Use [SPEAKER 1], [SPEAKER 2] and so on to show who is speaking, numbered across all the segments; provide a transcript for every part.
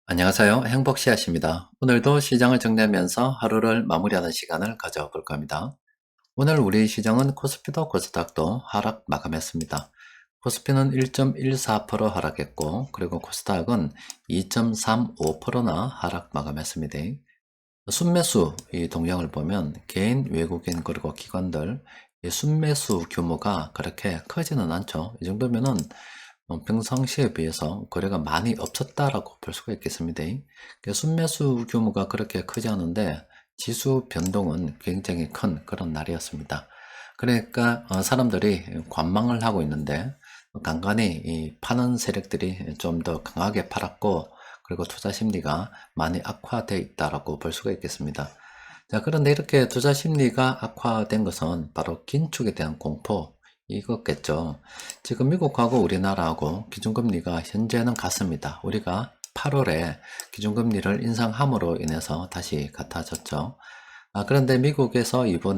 [SPEAKER 1] 안녕하세요. 행복씨앗입니다. 오늘도 시장을 정리하면서 하루를 마무리하는 시간을 가져볼 겁니다. 오늘 우리 시장은 코스피도 코스닥도 하락 마감했습니다. 코스피는 1.14% 하락했고, 그리고 코스닥은 2.35%나 하락 마감했습니다. 순매수 이 동향을 보면 개인, 외국인, 그리고 기관들 이 순매수 규모가 그렇게 크지는 않죠. 이 정도면은 평상시에 비해서 거래가 많이 없었다라고 볼 수가 있겠습니다. 순매수 규모가 그렇게 크지 않은데 지수 변동은 굉장히 큰 그런 날이었습니다. 그러니까 사람들이 관망을 하고 있는데 간간히 이 파는 세력들이 좀 더 강하게 팔았고, 그리고 투자 심리가 많이 악화되어 있다라고 볼 수가 있겠습니다. 자, 그런데 이렇게 투자 심리가 악화된 것은 바로 긴축에 대한 공포 이거겠죠. 지금 미국하고 우리나라하고 기준금리가 현재는 같습니다. 우리가 8월에 기준금리를 인상함으로 인해서 다시 같아졌죠. 그런데 미국에서 이번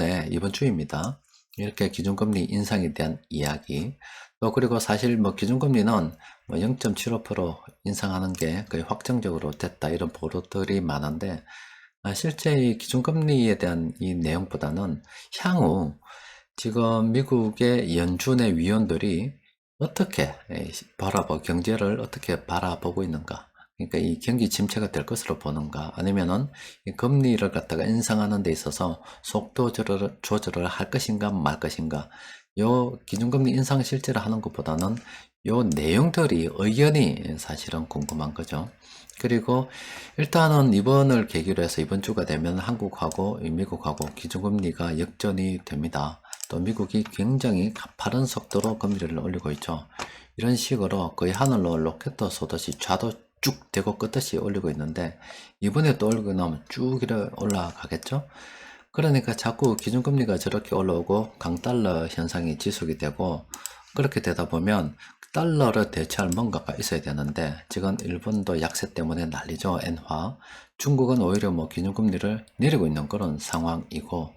[SPEAKER 1] 주입니다. 이렇게 기준금리 인상에 대한 이야기. 또 그리고 사실 뭐 기준금리는 뭐 0.75% 인상하는 게 거의 확정적으로 됐다 이런 보도들이 많은데, 실제 이 기준금리에 대한 이 내용보다는 향후 지금 미국의 연준의 위원들이 어떻게 경제를 어떻게 바라보고 있는가. 그러니까 이 경기 침체가 될 것으로 보는가, 아니면은 이 금리를 갖다가 인상하는 데 있어서 속도 조절을 할 것인가 말 것인가. 요 기준금리 인상 실제로 하는 것보다는 요 내용들이 의견이 사실은 궁금한 거죠. 그리고 일단은 이번을 계기로 해서 이번 주가 되면 한국하고 미국하고 기준금리가 역전이 됩니다. 또 미국이 굉장히 가파른 속도로 금리를 올리고 있죠. 이런 식으로 거의 하늘로 로켓도 쏘듯이 좌도 쭉 대고 끝듯이 올리고 있는데, 이번에 또 올리고 나면 쭉 이렇게 올라가겠죠. 그러니까 자꾸 기준금리가 저렇게 올라오고 강달러 현상이 지속이 되고, 그렇게 되다 보면 달러를 대체할 뭔가가 있어야 되는데, 지금 일본도 약세 때문에 난리죠. 엔화. 중국은 오히려 뭐 기준금리를 내리고 있는 그런 상황이고,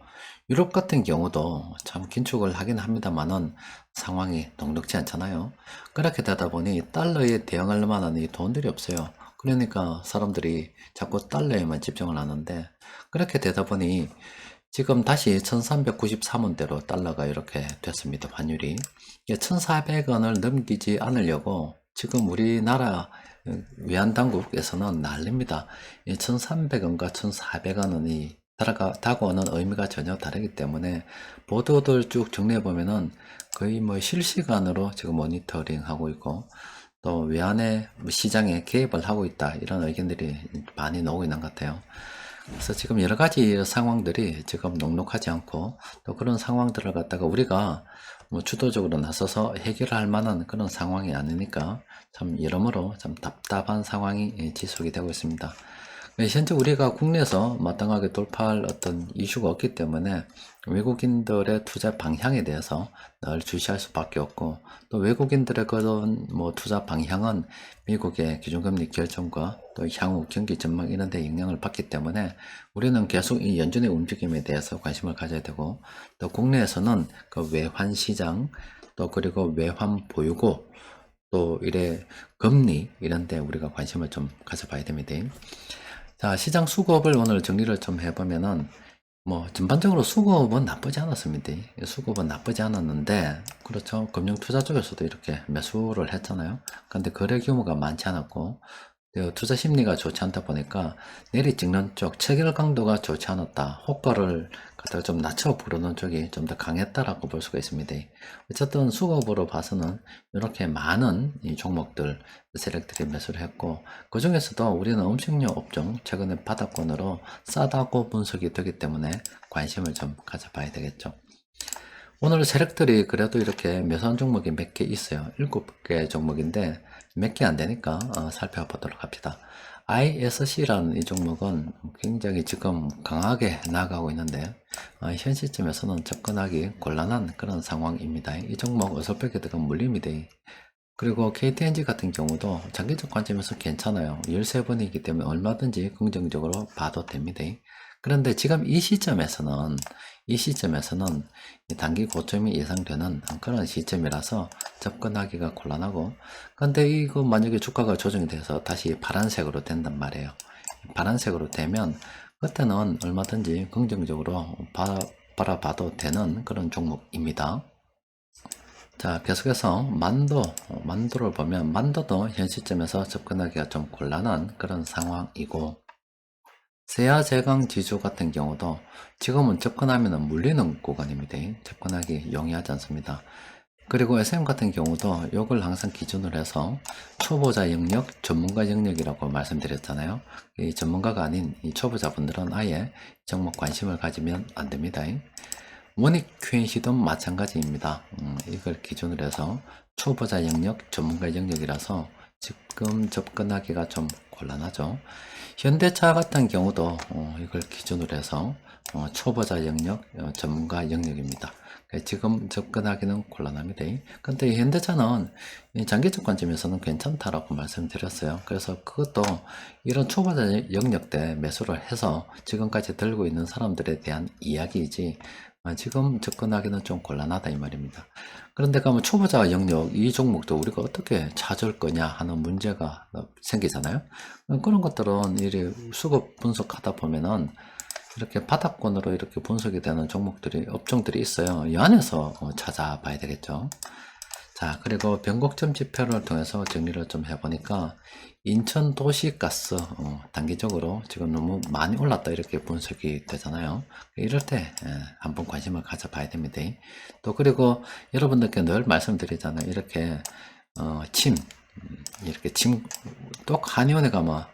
[SPEAKER 1] 유럽 같은 경우도 참 긴축을 하긴 합니다만은 상황이 녹록지 않잖아요. 그렇게 되다 보니 달러에 대응할 만한 이 돈들이 없어요. 그러니까 사람들이 자꾸 달러에만 집중을 하는데, 그렇게 되다 보니 지금 다시 1393원대로 달러가 이렇게 됐습니다. 환율이 1400원을 넘기지 않으려고 지금 우리나라 외환당국에서는 난립니다. 1300원과 1400원이 다가오는 의미가 전혀 다르기 때문에 보도들 쭉 정리해 보면은 거의 뭐 실시간으로 지금 모니터링 하고 있고, 또 외환의 시장에 개입을 하고 있다 이런 의견들이 많이 나오고 있는 것 같아요. 그래서 지금 여러 가지 상황들이 지금 녹록하지 않고, 또 그런 상황들을 갖다가 우리가 뭐 주도적으로 나서서 해결할 만한 그런 상황이 아니니까 참 여러모로 참 답답한 상황이 지속이 되고 있습니다. 현재 우리가 국내에서 마땅하게 돌파할 어떤 이슈가 없기 때문에 외국인들의 투자 방향에 대해서 늘 주시할 수밖에 없고, 또 외국인들의 그런 뭐 투자 방향은 미국의 기준금리 결정과 또 향후 경기 전망 이런 데 영향을 받기 때문에 우리는 계속 이 연준의 움직임에 대해서 관심을 가져야 되고, 또 국내에서는 그 외환 시장, 또 그리고 외환 보유고, 또 이래 금리 이런 데 우리가 관심을 좀 가져봐야 됩니다. 자, 시장 수급을 오늘 정리를 좀 해보면은, 뭐, 전반적으로 수급은 나쁘지 않았습니다. 수급은 나쁘지 않았는데, 그렇죠. 금융투자 쪽에서도 이렇게 매수를 했잖아요. 근데 거래 규모가 많지 않았고, 투자 심리가 좋지 않다 보니까 내리 찍는 쪽, 체결 강도가 좋지 않았다. 호가를 갖다가 좀 낮춰 부르는 쪽이 좀 더 강했다라고 볼 수가 있습니다. 어쨌든 수급으로 봐서는 이렇게 많은 이 종목들, 세력들이 매수를 했고, 그 중에서도 우리는 음식료 업종, 최근에 바닥권으로 싸다고 분석이 되기 때문에 관심을 좀 가져봐야 되겠죠. 오늘 세력들이 그래도 이렇게 매수한 종목이 몇 개 있어요. 7개 종목인데 몇 개 안 되니까 살펴보도록 합시다. ISC라는 이 종목은 굉장히 지금 강하게 나가고 있는데, 현 시점에서는 접근하기 곤란한 그런 상황입니다. 이 종목 어설프게 들어가면 물립니다. 그리고 KTNG 같은 경우도 장기적 관점에서 괜찮아요. 13번이기 때문에 얼마든지 긍정적으로 봐도 됩니다. 그런데 지금 이 시점에서는 이 단기 고점이 예상되는 그런 시점이라서 접근하기가 곤란하고, 근데 이거 만약에 주가가 조정이 돼서 다시 파란색으로 된단 말이에요. 파란색으로 되면 그때는 얼마든지 긍정적으로 바라봐도 되는 그런 종목입니다. 자, 계속해서 만도를 보면 만도도 현 시점에서 접근하기가 좀 곤란한 그런 상황이고, 세아제강 지수 같은 경우도 지금은 접근하면 물리는 구간입니다. 접근하기 용이하지 않습니다. 그리고 SM 같은 경우도 이걸 항상 기준으로 해서 초보자 영역, 전문가 영역이라고 말씀드렸잖아요. 이 전문가가 아닌 이 초보자분들은 아예 종목 관심을 가지면 안 됩니다. 원익 QNC도 마찬가지입니다. 이걸 기준으로 해서 초보자 영역, 전문가 영역이라서 지금 접근하기가 좀 곤란하죠. 현대차 같은 경우도 이걸 기준으로 해서 초보자 영역, 전문가 영역입니다. 지금 접근하기는 곤란합니다. 근데 현대차는 장기적 관점에서는 괜찮다라고 말씀드렸어요. 그래서 그것도 이런 초보자 영역 때 매수를 해서 지금까지 들고 있는 사람들에 대한 이야기이지, 지금 접근하기는 좀 곤란하다 이 말입니다. 그런데 그러면 초보자 영역 이 종목도 우리가 어떻게 찾을 거냐 하는 문제가 생기잖아요. 그런 것들은 이렇게 수급 분석하다 보면은 이렇게 바닥권으로 이렇게 분석이 되는 종목들이, 업종들이 있어요. 이 안에서 찾아봐야 되겠죠. 자, 그리고 변곡점 지표를 통해서 정리를 좀 해보니까 인천 도시가스 단기적으로 지금 너무 많이 올랐다 이렇게 분석이 되잖아요. 이럴 때 한번 관심을 가져봐야 됩니다. 또 그리고 여러분들께 늘 말씀드리잖아요. 이렇게 이렇게 똑 한의원에 가면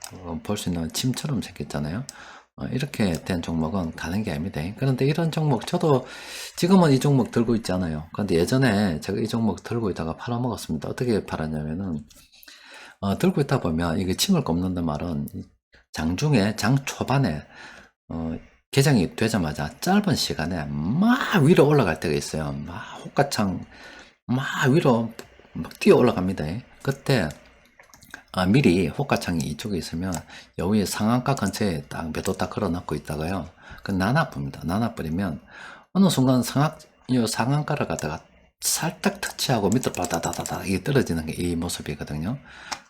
[SPEAKER 1] 볼 수 있는 침처럼 생겼잖아요. 이렇게 된 종목은 가는 게 아닙니다. 그런데 이런 종목, 저도 지금은 이 종목 들고 있잖아요. 그런데 예전에 제가 이 종목 들고 있다가 팔아먹었습니다. 어떻게 팔았냐면은, 들고 있다 보면 이게 침을 꼽는단 말은 장중에, 장 초반에, 개장이 되자마자 짧은 시간에 막 위로 올라갈 때가 있어요. 막 호가창, 막 위로 막 뛰어 올라갑니다. 그때 미리 호가창이 이쪽에 있으면 여기에 상한가 근처에 딱 매도 딱 걸어놓고 있다가요. 그 나눠버립니다. 나눠버리면 어느 순간 이 상한가를 갖다가 살짝 터치하고 밑으로 바다다다다 이게 떨어지는 게 이 모습이거든요.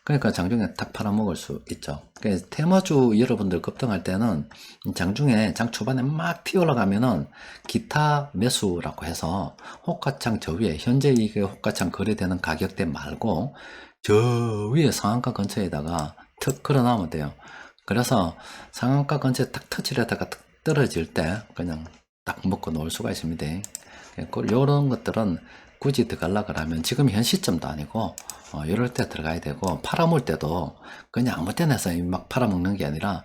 [SPEAKER 1] 그러니까 장중에 딱 팔아먹을 수 있죠. 그러니까 테마주 여러분들 급등할 때는 장중에 장 초반에 막 튀어 올라가면은 기타 매수라고 해서 호가창 저 위에 현재 이게 호가창 거래되는 가격대 말고 저 위에 상한가 근처에다가 턱 걸어놔면 돼요. 그래서 상한가 근처에 딱 터치를 하다가 탁 떨어질 때 그냥 딱 먹고 놓을 수가 있습니다. 요런 것들은 굳이 들어가려고 하면 지금 현 시점도 아니고 이럴 때 들어가야 되고, 팔아먹을 때도 그냥 아무 때나 해서 막 팔아먹는 게 아니라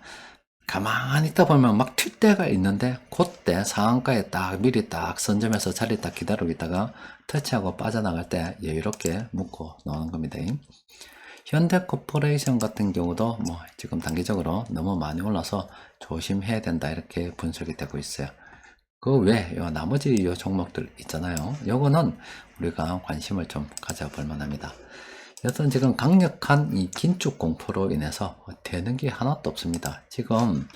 [SPEAKER 1] 가만히 있다 보면 막 튈 때가 있는데 그때 상한가에 딱 미리 딱 선점해서 자리 딱 기다리고 있다가 터치하고 빠져나갈 때 여유롭게 묶고 나오는 겁니다. 현대코퍼레이션 같은 경우도 뭐 지금 단기적으로 너무 많이 올라서 조심해야 된다 이렇게 분석이 되고 있어요. 그 외 나머지 요 종목들 있잖아요. 요거는 우리가 관심을 좀 가져볼 만합니다. 여튼 지금 강력한 이 긴축 공포로 인해서 되는 게 하나도 없습니다. 지금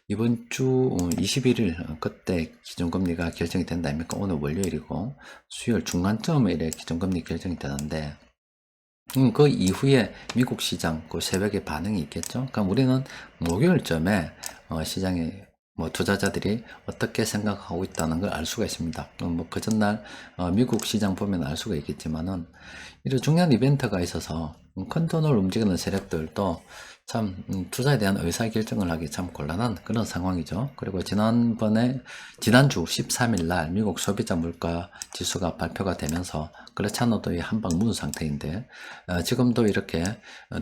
[SPEAKER 1] 이번 주 21일 그때 기준금리가 결정이 된다 아닙니까? 오늘 월요일이고 수요일 중간쯤에 이래 기준금리 결정이 되는데, 그 이후에 미국 시장 그 새벽에 반응이 있겠죠. 그럼 우리는 목요일쯤에 시장에 뭐 투자자들이 어떻게 생각하고 있다는 걸 알 수가 있습니다. 뭐 그 전날 미국 시장 보면 알 수가 있겠지만은 이런 중요한 이벤트가 있어서 큰 돈을 움직이는 세력들도 참 투자에 대한 의사결정을 하기 참 곤란한 그런 상황이죠. 그리고 지난주 13일 날 미국 소비자 물가 지수가 발표가 되면서 그렇지 않아도 한방 문 상태인데, 지금도 이렇게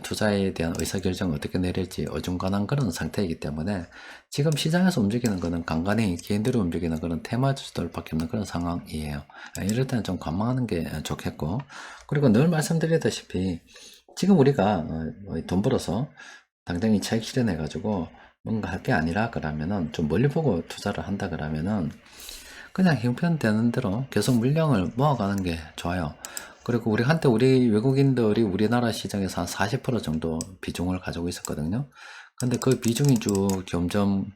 [SPEAKER 1] 투자에 대한 의사결정을 어떻게 내릴지 어중간한 그런 상태이기 때문에 지금 시장에서 움직이는 거는 간간히 개인들이 움직이는 그런 테마주들밖에 없는 그런 상황이에요. 이럴 때는 좀 관망하는 게 좋겠고, 그리고 늘 말씀드리다시피 지금 우리가 돈 벌어서 당장이 차익 실현해 가지고 뭔가 할 게 아니라 그러면은 좀 멀리 보고 투자를 한다 그러면은 그냥 형편되는 대로 계속 물량을 모아가는 게 좋아요. 그리고 우리 외국인들이 우리나라 시장에서 한 40% 정도 비중을 가지고 있었거든요. 근데 그 비중이 쭉 점점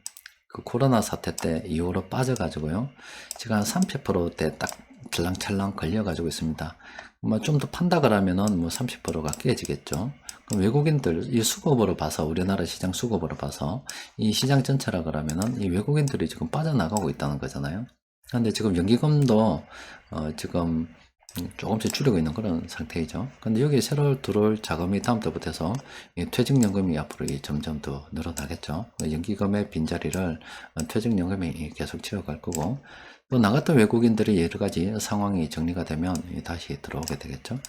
[SPEAKER 1] 그 코로나 사태 때 이후로 빠져가지고요. 지금 한 30%대 딱 찰랑찰랑 걸려가지고 있습니다. 뭐 좀 더 판다 그러면은 뭐 30%가 깨지겠죠. 그럼 외국인들 이 수급으로 봐서 우리나라 시장 수급으로 봐서 이 시장 전체라 그러면은 이 외국인들이 지금 빠져나가고 있다는 거잖아요. 근데 지금 연기금도 지금 조금씩 줄이고 있는 그런 상태이죠. 근데 여기 새로 들어올 자금이 다음 달부터 이 퇴직연금이 앞으로 점점 더 늘어나겠죠. 연기금의 빈자리를 퇴직연금이 계속 채워갈 거고, 또 나갔던 외국인들이 여러 가지 상황이 정리가 되면 다시 들어오게 되겠죠.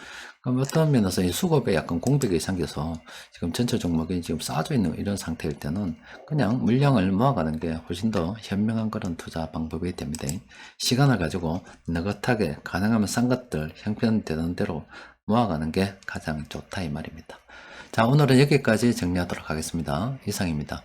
[SPEAKER 1] 그럼 어떤 면에서 이 수급에 약간 공백이 생겨서 지금 전체 종목이 지금 쌓여져 있는 이런 상태일 때는 그냥 물량을 모아가는 게 훨씬 더 현명한 그런 투자 방법이 됩니다. 시간을 가지고 느긋하게 가능하면 싼 것들 형편되는 대로 모아가는 게 가장 좋다 이 말입니다. 자, 오늘은 여기까지 정리하도록 하겠습니다. 이상입니다.